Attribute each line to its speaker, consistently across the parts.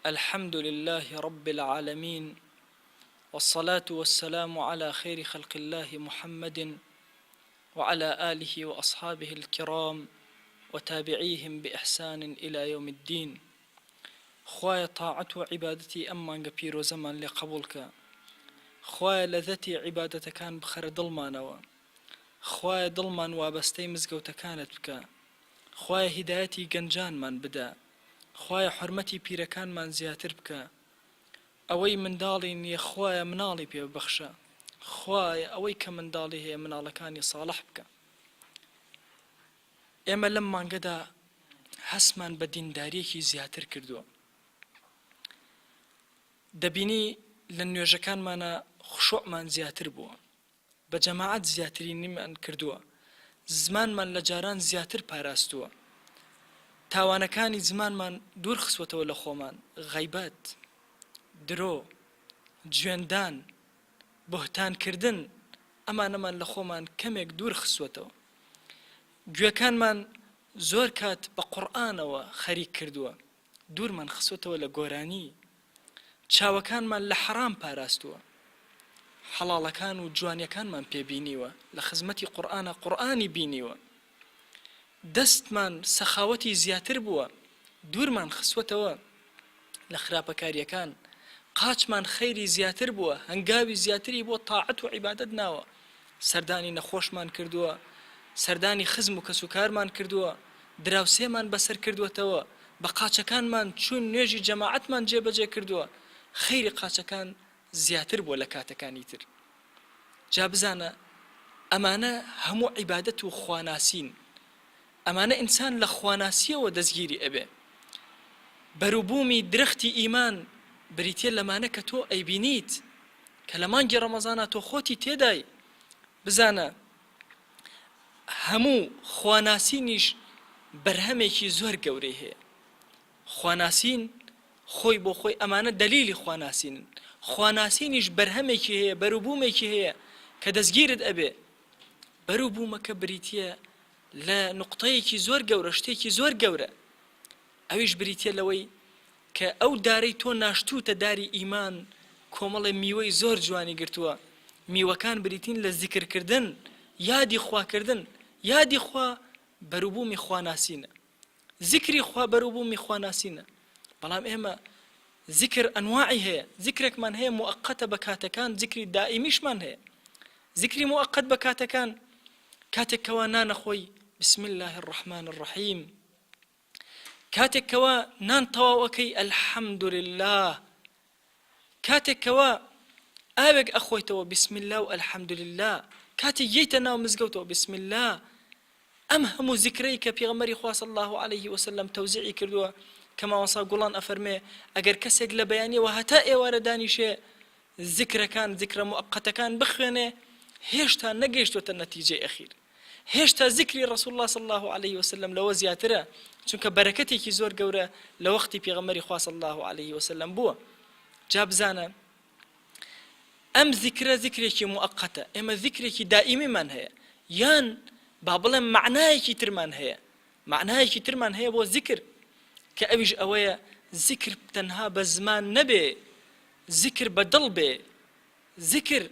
Speaker 1: الحمد لله رب العالمين، والصلاة والسلام على خير خلق الله محمد وعلى آله وأصحابه الكرام وتابعيهم بإحسان إلى يوم الدين. خوايا طاعة وعبادتي أمان قبير وزمان لقبولك، خوايا لذتي عبادتك كان بخر ظلمانوا، خوايا ظلمان وابستي مزقوت كانت بك، خوايا هدايتي قنجان من بدا، خوايا حرمتي بيركان من زياتر بك، ئەوەی منداڵی نییە خوایە مناڵی پێ ببەخشە، خوایە ئەوەی کە منداڵی هەیە مناڵەکانی ساڵح بکە. ئێمە لەم مانگەدا هەسمان بە دینداریەکی زیاتر کردووە. دەبینی لە نوێژەکانمانە خوشوعمان زیاتر بووە، بە جەماعەت زیاترینیمان کردووە، زمانمان لە جاران زیاتر پاراستووە، تاوانەکانی زمانمان دوور خستوەتەوە لە خۆمان، غەیبەت، درۆ، جوێندان، بوهتانکردن، ئەمانەمان لە خۆمان کەمێک دوور خستوەتەوە. گوێکانمان زۆر کات بە قورئانەوە خەریک کردووە، دوورمان خستوەتەوە لە گۆرانی، چاوەکانمان لە حەرام پاراستووە، حەڵاڵەکان و جوانیەکانمان پێبینیوە، لە خزمەتی قورئانە قورئانی بینیوە، دەستمان سەخاوەتی زیاتر بووە، دوورمان خستوەتەوە لە خراپەکاریەکان، قاچمان خەیری زیاتر بووە، هەنگاوی زیاتری بۆ تاعەت و عیبادەت ناوە، سەردانی نەخۆشمان کردووە، سەردانی خزم و کەسوکارمان کردووە، دراوسێمان بەسەر کردووەتەوە، بە قاچەکانمان چون نوێژی جەماعەتمان جێبەجێ کردووە، خەیری قاچەکان زیاتر بووە لە کاتەکانی تر. جا بزانە ئەمانە هەموو عیبادەت و خواناسین، ئەمانە ئینسان لە خواناسیەوە دەستگیری ئەبێ. بەروبوومی درەختی ئیمان بریتە لەمانە کە تۆ ئەیبینیت کە لە مانگی ڕەمەزانە تۆ خۆتی تێدای. بزانە هەموو خواناسینیش بەرهەمێکی زۆر گەورەی هەیە. خواناسین خۆی بۆ خۆی ئەمانە دەلیلی خواناسینن، خواناسینیش بەرهەمێکی هەیە، بەروبوومێکی هەیە کە دەستگیرت ئەبێ. بەروبوومەکە بریتە لە نقطەیەکی زۆر گەورە، شتێکی زۆر گەورە، ئەویش بریتە لەوەی کە ئەو دارەی تۆ ناشتوتە داری ئیمان کۆمەڵی میوەی زۆر جوانی گرتووە. میوەکان بریتین لە زیکرکردن، یادی خواکردن. یادی خوا بەروبوومی خواناسینە، زیکری خوا بەروبوومی خواناسینە. بەڵام ئێمە زیکر ئەنواعی هەیە، زیکرێکمان هەیە موەققەتە بە کاتەکان، زیکری دائیمیشمان هەیە. زیکری موەققەت بە کاتەکان، کاتێک کەوا نانەخۆی بسم الله الرحمن الرحیم، کاتێک کەوا نان تەواوەکەی الحەمد لله، کاتێک کەوا ئاوێک ئەخۆیتەوە بسم الله و الحەمد لله، کاتێک یەیتە ناو مزگەوتەوە بسم الله. ئەم هەموو زیکرەی کە پێغەمبەری خوا صلی الله عليه وسلم تەوزیعی کردووە، کە ماوەسا گوڵان ئەفەرمێ ئەگەر کەسێک لە بەیانیەوە هەتا ئێوارە دانیشێ زیکرەکان، زیکرە موەققەتەکان بخوێنێ، هێشتا نەگەیشتوتە نەتیجەی ئەخیر، هێشتا زیکری ڕەسوول الله صلی الله عليه وسلم لەوە زیاترە، چونکە بەرەکەتێکی زۆر گەورە لە وەختی پێغەمبەری خوا صلی الله عليه وسلم بووە. جا بزانە ئەم زیکرە زیکرێکی موەققەتە، ئێمە زیکرێکی دائیمیمان هەیە، یان با بڵێم معنایەکی ترمان هەیە، معنایەکی ترمان هەیە بۆ زیکر، کە ئەویش ئەوەیە زیکر تەنها بە زمان نەبێ، زیکر بە دڵ بێ، زیکر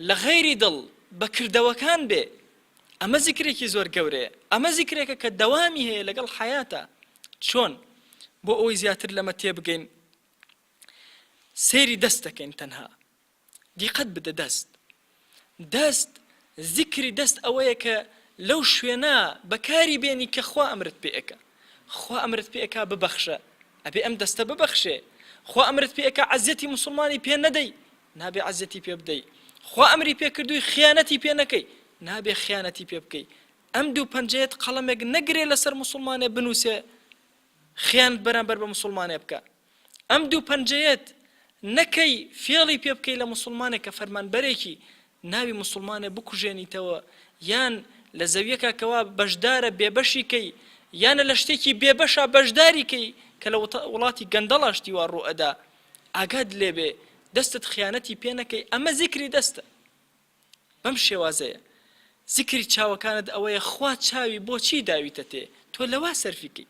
Speaker 1: لە غەیری دڵ بە کردەوەکان بێ. ئەمە زیکرێکی زۆر گەورەیە، ئەمە زیکرێکە کە دەوامی هەیە لەگەڵ حیاتە. چۆن؟ بۆ ئەوەی زیاتر لەمە تێبگەین، سێری دەست دەکەین تەنها. دیقەت بدە دەست، زیکری دەست ئەوەیە کە لەو شوێنە بەکاری بێنی کە خوا ئەمرت پێ ئەکا، خوا ئەمرت پێ ئەکا ببەخشە، ئەبێ ئەم دەستە ببەخشێ. خوا ئەمرت پێ ئەکا عەزەتی موسڵمانی پێ نەدەی، نابێ عەزەتی پێ بدەی. خوا ئەمری پێ کردووی خیانەتی پێ نەکەی، نابێ خیانەتی پێ بکەی. ئەم دوو پەنجەیەت قەڵەمێک نەگرێ لەسەر موسڵمانێ بنووسێ خیانەت بەرامبەر بە موسڵمانێ بکە. ئەم دوو پەنجەیەت نەکەی فێڵی پێ بکەی لە موسڵمانێک کە فەرمانبەرێکی ناوی موسڵمانێ بکوژێنیتەوە، یان لە زەویەکە کەوا بەشدارە بێبەشی کەی، یانە لە شتێکی بێبەشە بەشداری کەی کە لە وڵاتی گەندەڵاشتی وا ڕوو ئەدا. ئاگاد لێبێ دەستت خیانەتی پێ نەکەی. ئەمە زیکری دەستە. بەم شێوازەیە زیکری چاوەکانت ئەوەیە خوا چاوی بۆچی داویتە تێ، تۆ لەوا سەرفیکەی.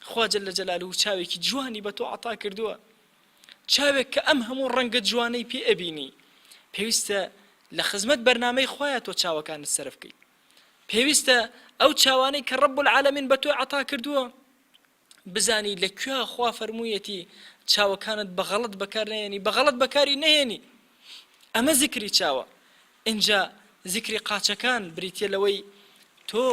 Speaker 1: خوا جەل جەلالوهو چاوێکی جوانی بە تۆ عەتا کردووە، چاوێک کە ئەم هەموو ڕەنگە جوانەی پێ ئەبینی پێویستە لە خزمەت بەرنامەی خۆیان تۆ چاوەکانت سەرف بکەیت پێویستە ئەو چاوانەی کە ڕەب العالەمین بە تۆ عەتا کردووە بزانی لەکوێ خوا فەرموویەتی چاوەکانت بەغەڵەت بەکار نهێنی بەغەڵەت بەکاری نهێنی ئەمە زیکری چاوە اینجا زیکری قاچەکان بریتیە لەوەی تۆ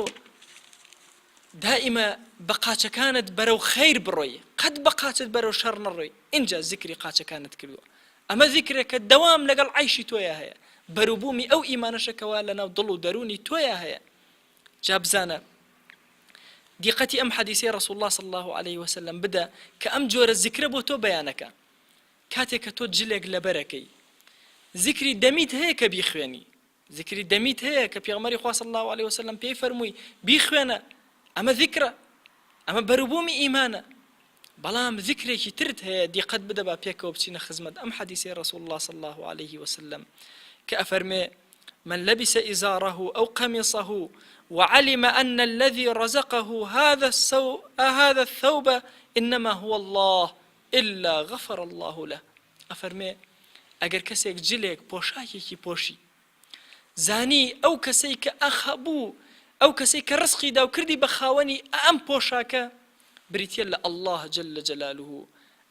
Speaker 1: دائما بە قاچەکانت بەرەو خەیر بڕۆی قەت بە قاچت بەرەو شەڕ نەڕۆی اینجا زیکری قاچەکانت کردووە ئەمە زیکرێکە دەوام لەگەڵ عیشی تۆیە هەیە بەروبوومی ئەو ئیمانەشەکەوە لەناو دڵ و دەرونی تۆیە هەیە جا بزانە دیقەتی ئەم حەدیثەی ڕەسوڵ الله صلی الله عليه وسلم بدە کە ئەم جۆرە زیکرە بۆ تۆ بەیانەکە کاتێک کە تۆ جلێک لەبەرەکەی زیکری دەمیت هەیە کە بیخوێنی زیکری دەمیت هەیە کە پێغەمبەری خوا صلی الله عليه وسلم پێی فەرمووی بیخوێنە ئەمە ذیکرە ئەمە بەروبوومی ئیمانە بەڵام ذیکرێکی ترت هەیە دیقەت بدە با پێکەوە بچینە خزمەت ئەم حەدیثەی ڕەسوڵ الله صلی الله عليه وسلم کە ئەفەرمێ من لبس إزاره أو قميصه وعلم أن الذي رزقه هذا الثوب إنما هو الله إلا غفر الله له أفرمي أجر كسيك جليك بوشاكي بوشي زاني أو كسيك أخبو أو كسيك رزقي داو كردي بخاوني أم بوشاكا بريتيلا الله جل جلاله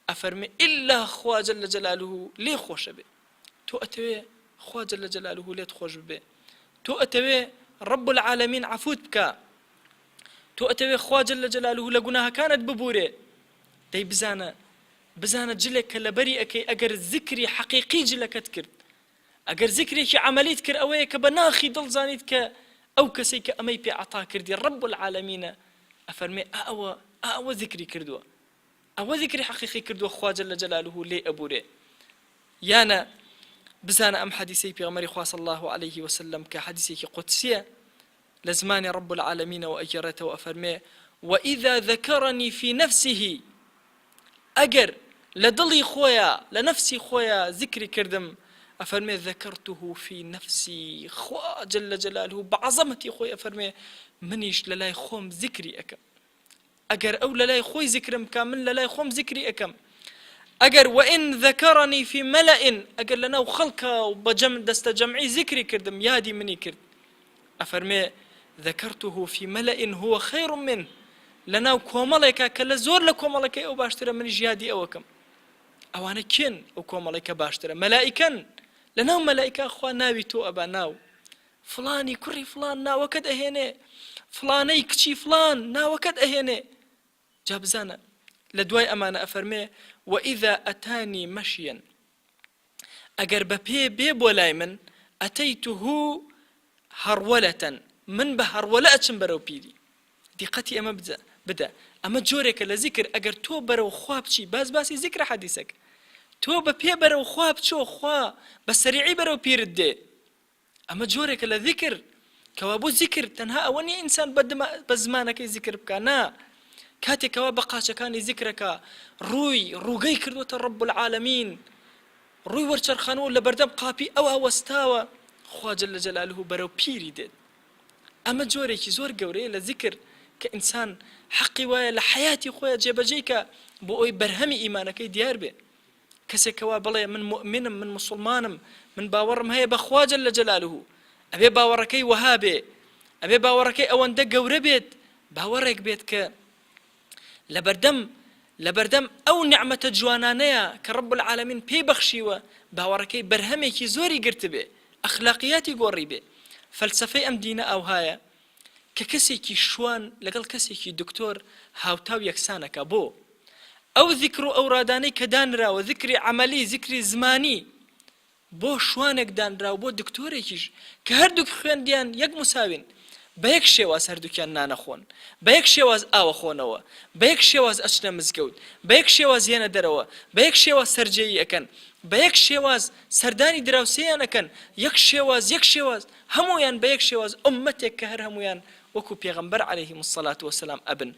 Speaker 1: أفرمي إلا خوا جل جلاله لي خوش به تو أتوي خوا جل جلاله ليت خوش به تو أتوي رب العالمين عفوت بك تو أتوي خوا جل جلاله لقناها كانت ببوري دي بزانا جلك لبري أكي أجر ذكري حقيقي جلك تكرد أجر ذكري كي عمليت كر أويك بناخي دل زانيت ك أو كسيك أمي بي عطا كردي رب العالمين أفرمي أو ذكري كردوا أو ذكري حقيقي كردوا خوا جل جلاله لي أبوري يانا بزانا أم حديثي بيغمري خوا صلى الله عليه وسلم كحديثي قدسية لزمان رب العالمين وأجرته وأفرمي وإذا ذكرني في نفسه أجر لدلي خويا لنفسي خويا ذكري كردم أفرمي ذكرته في نفسي خوا جل جلاله بعظمتي خويا أفرمي منيش للاي خوم ذكري أكم أجر أو للاي خوي ذكرم كامل للاي خوم ذكري أكم أجر وإن ذكرني في ملأ أجر لنا وخلقه وبجمع دست جمعي ذكري كردم يادي مني كرد أفرمي ذكرته في ملأ هو خير منه لنا وكومالك كلا زور لكومالك أو باشترى من جهادي أوكم أو أنا كن أو كومالك باشترى ملائكا لنا ملائكة أخوة ناوي تو أبا ناو فلاني كري فلان ناو وكد أهيني فلاني كشي فلان ناو وكد أهيني جاب زانا لدواي أمانة أفرمي وإذا أتاني مشيا أجر ببي بولاي من أتيته هرولة من بهرولة برو بيدي دقتي أما بدأ أما جورك لذكر أجر تو برو خواب شي باسي ذكر حديثك تو ببي برو خواب شو خوا بسريعي برو بيرد أما جورك لذكر كوابو ذكر تنها أوني إنسان بزمانك ذكر بكانا كاتك وبقاش كان ذكرك روي كردوة رب العالمين روي ورشر خانو لبردم قابي أو واستاوى خوا جل جلاله برو بيري ديد أما جوريكي زور قوري لذكر كإنسان حقي ويا لحياتي خويا جيبجيك بوي برهمي إيمانك ديار بي كسيك وابلي من مؤمن من مسلمان من باورم هي بخوا جل جلاله أبي باوركي وهابي أبي باوركي أوان دق وربيت باورك بيتك لبردم أو نعمة جوانانيا كرب العالمين بي بخشيوة باوركي برهميكي زوري قرت به أخلاقياتي قوري به فلسفي أم دينا أو هايا ككسيكي شوان لقل كسيكي دكتور هاوتاو يكسانك بو أو ذكرو أوراداني كدانرا وذكري عملي ذكري زماني بو شوانك دانرا وبو دكتوريكيش كهردوك خوان ديان يك مساوين بەیەک شێواز هەردووکیان نانەخۆن بەیەک شێواز ئاوەخۆنەوە بەیەک شێواز ئەچنە مزگەوت بەیەک شێواز هێنە دەرەوە بەیەک شێواز سەرجەیی ئەکەن بەیەک شێواز سەردانی دراوسێیان ئەکەن یەک شێواز هەموویان بەیەک شێواز ئوممەتێک کە هەر هەموویان وەکو پێغەمبەر عەلەیهیمو السەڵات وەسەلام ئەبن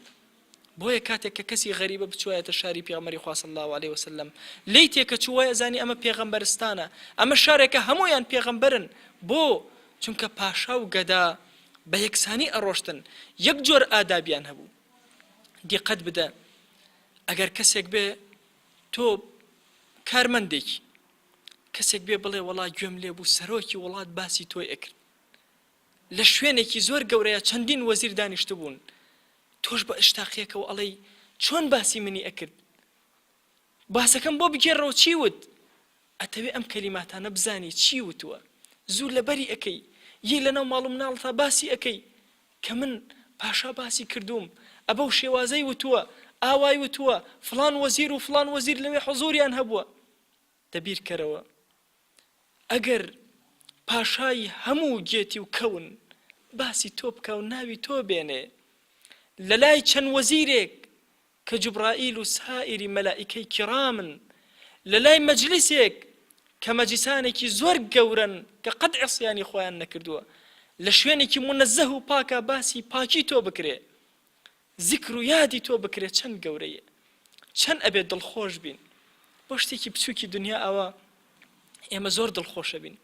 Speaker 1: بۆیە کاتێک کە کەسی غەریبە بچوایەتە شاری پێغەمبەری خوا صلی الله عليه وسلم لی تێکە چوایە زانی ئەمە پێغەمبەرستانە ئەمە شارێکە هەموویان پێغەمبەرن بۆ چونکە پاشا و گەدا بە یەکسانی ئەڕۆشتن یەک جۆر ئادابیان هەبوو دیقەت بدە ئەگەر کەسێک بێ تۆ کارمەندێکی کەسێک بێ بڵێ وڵات گوێم لێ بوو سەرۆکی وڵات باسی تۆی ئەکرد لە شوێنێکی زۆر گەورەیە چەندین وەزیر دانیشتە بوون تۆش بە ئشتاقیەکەوە ئەڵەی چۆن باسی منی ئەکرد باسەکەم بۆ بگێڕەوە چی وت ئەتەوێ ئەم کەلیماتانە بزانی چی وتووە زوو لەبەری ئەەکەی یەی لەناو ماڵ و مناڵتا باسی ئەەکەی کە من پاشا باسی کردوم ئەبە و شێوازەی وتووە ئاوای وتووە فلان وەزیر و فلان وەزیر لەوێ حوزوریان هەبووە دەبیر کەرەوە ئەگەر پاشای هەموو گێتی و کەون باسی تۆ بکە و ناوی تۆ بێنێ لە لای چەند وەزیرێک کە جوبرائیل و سائیری مەلائیکەی کیرامن لە لای مەجلیسێک کە مەجلیسانێکی زۆر گەورن کە قەت عیسیانی خۆیان نەکردووە لە شوێنێکی منەزەه و پاکە باسی پاکی تۆ بکرێ ذکر و یادی تۆ بکرێ چەند گەورەیە چەند ئەبێت دڵخۆش بین بۆ شتێکی بچووکی دنیا ئەوە ئێمە زۆر دڵخۆشە بین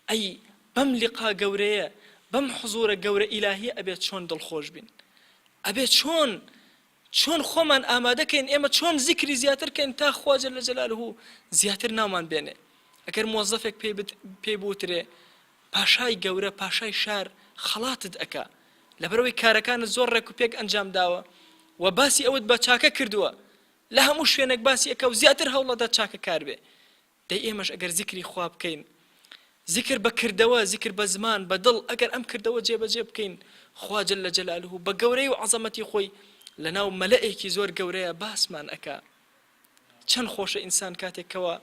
Speaker 1: ئەی بەم لیقا گەورەیە بەم حزورە گەورە ئیلاهی ئەبێت چۆن دڵخۆش بین ئەبێت چۆن خۆمان ئامادەکەین ئێمە چۆن ذیکری زیاترکەین تا خوا جەل جەلالوهو زیاتر نامان بێنێ ئەگەر مۆزەفێک پێی بوترێ پاشای گەورە پاشای شار خەڵاتت ئەکا لەبەرەوەی کارەکانت زۆر ڕێک و پێک ئەنجام داوە و باسی ئەوت بە چاکە کردووە لە هەموو شوێنێک باسی ئەکە و زیاتر هەوڵەدا چاکە کار بێ دەی ئێمەش ئەگەر ذیکری خوا بکەین ذکر بە کردەوە ذکر بە زمان بە دڵ ئەگەر ئەم کردەوە جێبەجێ بکەین خوا جەل جەلالوهو بە گەورەی و عەزەمەتی خۆی لەناو مەلائێکی زۆر گەورەیە باسمان ئەکا چەند خۆشە ئینسان کاتێکەوە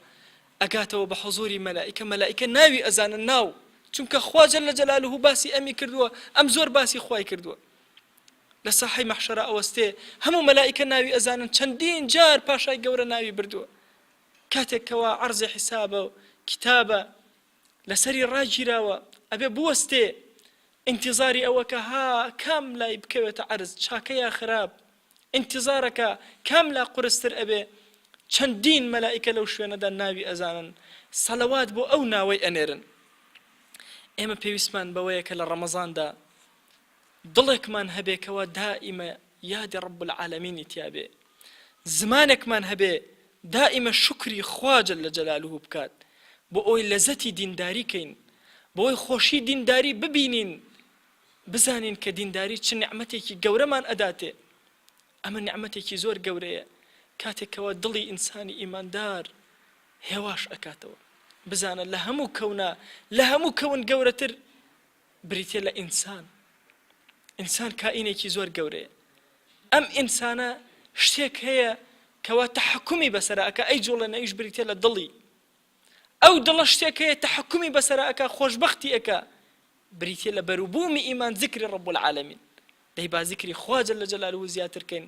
Speaker 1: ئەگاتەوە بە حوزوری مەلائیکە ناوی ئەزانن ناو چونکە خوا جەل جەلالوهو باسی ئەمی کردووە ئەم زۆر باسی خوای کردووە لە ساحەی مەحشەرە ئەوەستێ هەموو مەلائیکە ناوی ئەزانن چەندین جار پاشای گەورە ناوی بردووە کاتێکەوە عەرزی حیسابە و کتابە لەسەری ڕاگیراوە ئەبێ بوەستێ انتظاری ئەوە کە ها کام لای بکەوێتە عەرز چاکە یا خراپ انتظارەکە کام لا قورستر ئەبێ چەندین مەلائیکە لەو شوێنەدا ناوی ئەزانن سەلەوات بۆ ئەو ناوەی ئەنێرن ئێمە پێویستمان بەوەیە کە لە ڕەمەزاندا دڵێکمان هەبێکەوە دائیمە یادی ڕەب العالەمینی تیابێ زمانێکمان هەبێ دائیمە شکری خوا جەل جەلالوهو بکات بۆ ئەوی لەزەتی دینداری کەین بۆ ئەوی خۆشی دینداری ببینین بزانین کە دینداری چ نعمەتێکی گەورەمان ئەداتێ ئەمە نعمەتێکی زۆر گەورەیە کاتێکەوە دڵی ئینسانی ئیماندار هێواش ئەکاتەوە بزانە لە هەموو کەونا لە هەموو کەون گەورەتر بریتێ لە ئینسان کائینێکی زۆر گەورەیە ئەم ئینسانە شتێک هەیە کەوا تەحەکومی بەسەرا ئەکا ئەی جوڵە نەیش بریتێ لە دڵی ئەو دڵە شتێک هەیە تەحەکومی بەسەرا ئەکا خۆشبەختی ئەکا بریتێ لە بەروبوومی ئیمان ذیکری ڕەب العالەمین دەی با ذیکری خوا جەل جەلالوهو زیاترکەین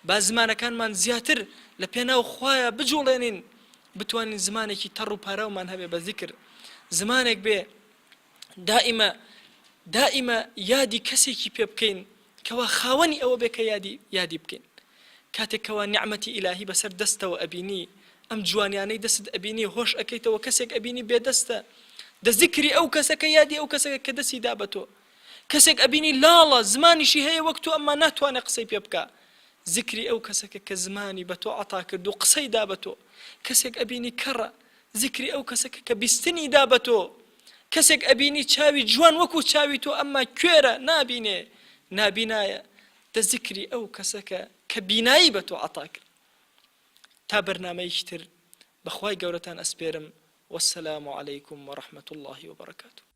Speaker 1: با زمانەکانمان زیاتر لە پێناو خوایە بجوڵێنین بتوانین زمانێکی تەڕ و پاراومان هەبێ بە ذیکر زمانێک بێ دائیمە یادی کەسێکی پێ بکەین کەوا خاوەنی ئەوە بێ کە یادی بکەین کاتێکەوە نیعمەتی ئیلاهی بەسەر دەستەوە ئەبینی ئەم جوانیانەی دەست ئەبینی هۆش ئەکەیتەوە کەسێک ئەبینی بێدەستە دە ذیکری ئەو کەسەکە یادی ئەو کەسەکە کە دەستی دا بە تۆ کەسێک ئەبینی لاڵە زمانیشی هەیە وەک تۆ ئەمما ناتوانێ قسەی پێ بکە ذیکری ئەو کەسەکە کە زمانی بە تۆ عەتا کرد و قسەی دا بە تۆ کەسێک ئەبینی کەڕە ذیکری ئەو کەسەکە کە بیستنی دا بە تۆ کەسێک ئەبینی چاوی جوان وەکو چاوی تۆ ئەمما کوێرە نابینایە دە ذیکری ئەو کەسەکە کە بینایی بە تۆ عەتا کرد تا بەرنامەیەکی تر بەخوای گەورەتان ئەسپێرم والسلام عليكم ورحمة الله وبركاته